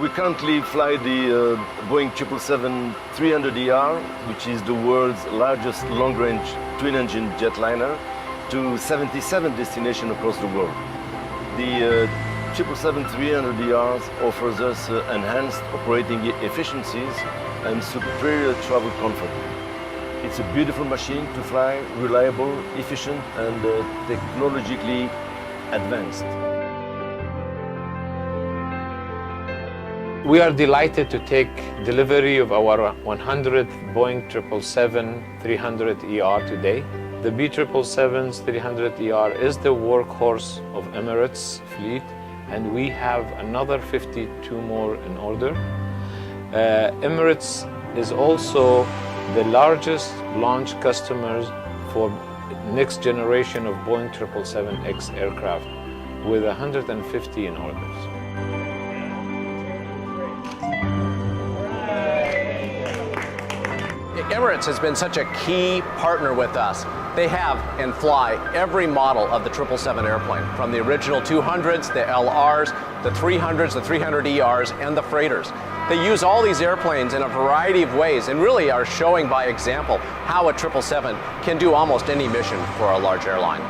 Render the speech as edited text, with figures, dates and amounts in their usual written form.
We currently fly the Boeing 777-300ER, which is the world's largest long-range twin-engine jetliner, to 77 destinations across the world. The 777-300ER offers us enhanced operating efficiencies and superior travel comfort. It's a beautiful machine to fly, reliable, efficient, and technologically advanced. We are delighted to take delivery of our 100th Boeing 777-300ER today. The B777-300ER is the workhorse of Emirates fleet, and we have another 52 more in order. Emirates is also the largest launch customers for next generation of Boeing 777X aircraft, with 150 in orders. Emirates has been such a key partner with us. They have and fly every model of the 777 airplane, from the original 200s, the LRs, the 300s, the 300ERs, and the freighters. They use all these airplanes in a variety of ways and really are showing by example how a 777 can do almost any mission for a large airline.